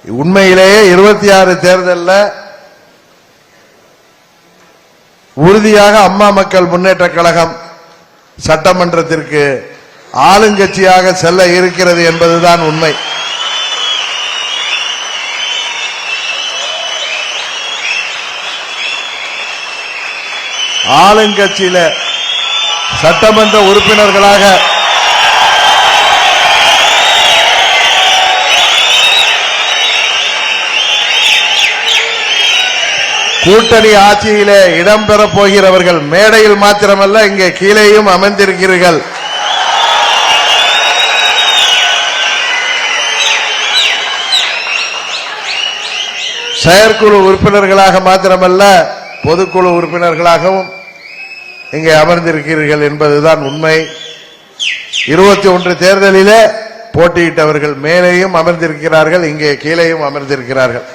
உண்மையிலேயே 26 தேர்தலில் உறுதியாக அம்மா மக்கள் முன்னேற்ற கழகம் சட்டமன்றத்திற்கு ஆளுங்கட்சியாக செல்ல இருக்கிறது என்பதுதான் உண்மை. ஆளுங்கட்சியில சட்டமன்ற உறுப்பினர்களாக கூட்டணி ஆட்சியிலே இடம்பெறப் போகிறவர்கள் மேடையில் மாத்திரமல்ல, இங்கே கீழேயும் அமர்ந்திருக்கிறீர்கள். செயற்குழு உறுப்பினர்களாக மாத்திரமல்ல, பொதுக்குழு உறுப்பினர்களாகவும் இங்கே அமர்ந்திருக்கிறீர்கள் என்பதுதான் உண்மை. 21 தேர்தலிலே போட்டியிட்டவர்கள் மேலேயும் அமர்ந்திருக்கிறார்கள், இங்கே கீழேயும் அமர்ந்திருக்கிறார்கள்.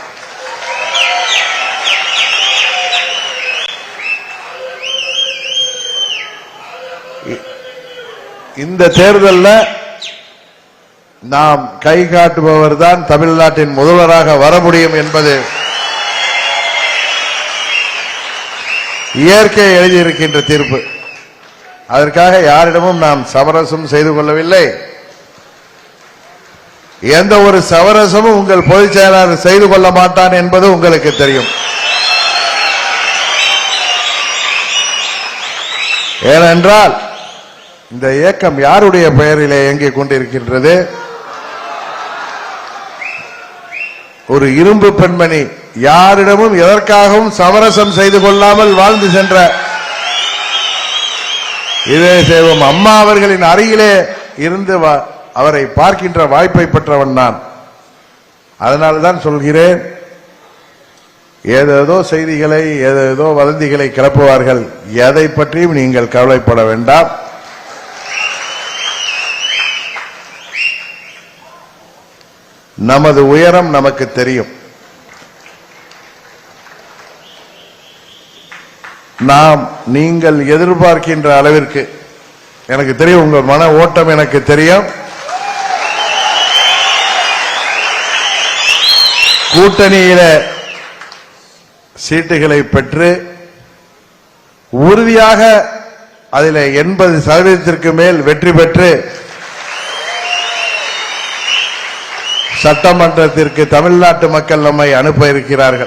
இந்த தேர்தலில் நாம் கை காட்டுபவர் தான் தமிழ்நாட்டின் முதல்வராக வர முடியும் என்பது இயற்கை எழுதியிருக்கின்ற தீர்ப்பு. அதற்காக யாரிடமும் நாம் சமரசம் செய்து கொள்ளவில்லை. எந்த ஒரு சமரசமும் உங்கள் பொதுச் செயலாளர் செய்து கொள்ள மாட்டான் என்பது உங்களுக்கு தெரியும். ஏனென்றால் இந்த இயக்கம் யாருடைய பெயரிலே இயங்கிக் கொண்டிருக்கின்றது? ஒரு இரும்பு பெண்மணி, யாரிடமும் எதற்காகவும் சமரசம் செய்து கொள்ளாமல் வாழ்ந்து சென்ற இதே செய்வோம் அம்மா அவர்களின் அருகிலே இருந்து அவரை பார்க்கின்ற வாய்ப்பை பெற்றவன் நான். அதனால்தான் சொல்கிறேன், ஏதேதோ செய்திகளை ஏதேதோ வதந்திகளை கிளப்புவார்கள். எதை பற்றியும் நீங்கள் கவலைப்பட வேண்டாம். நமது உயரம் நமக்கு தெரியும். நாம் நீங்கள் எதிர்பார்க்கின்ற அளவிற்கு எனக்கு தெரியும். உங்கள் மன ஓட்டம் எனக்கு தெரியும். கூட்டணியில சீட்டுகளை பெற்று உறுதியாக அதில் 80% மேல் வெற்றி பெற்று சட்டமன்றத்திற்கு தமிழ்நாட்டு மக்கள் நம்மை அனுப்ப இருக்கிறார்கள்.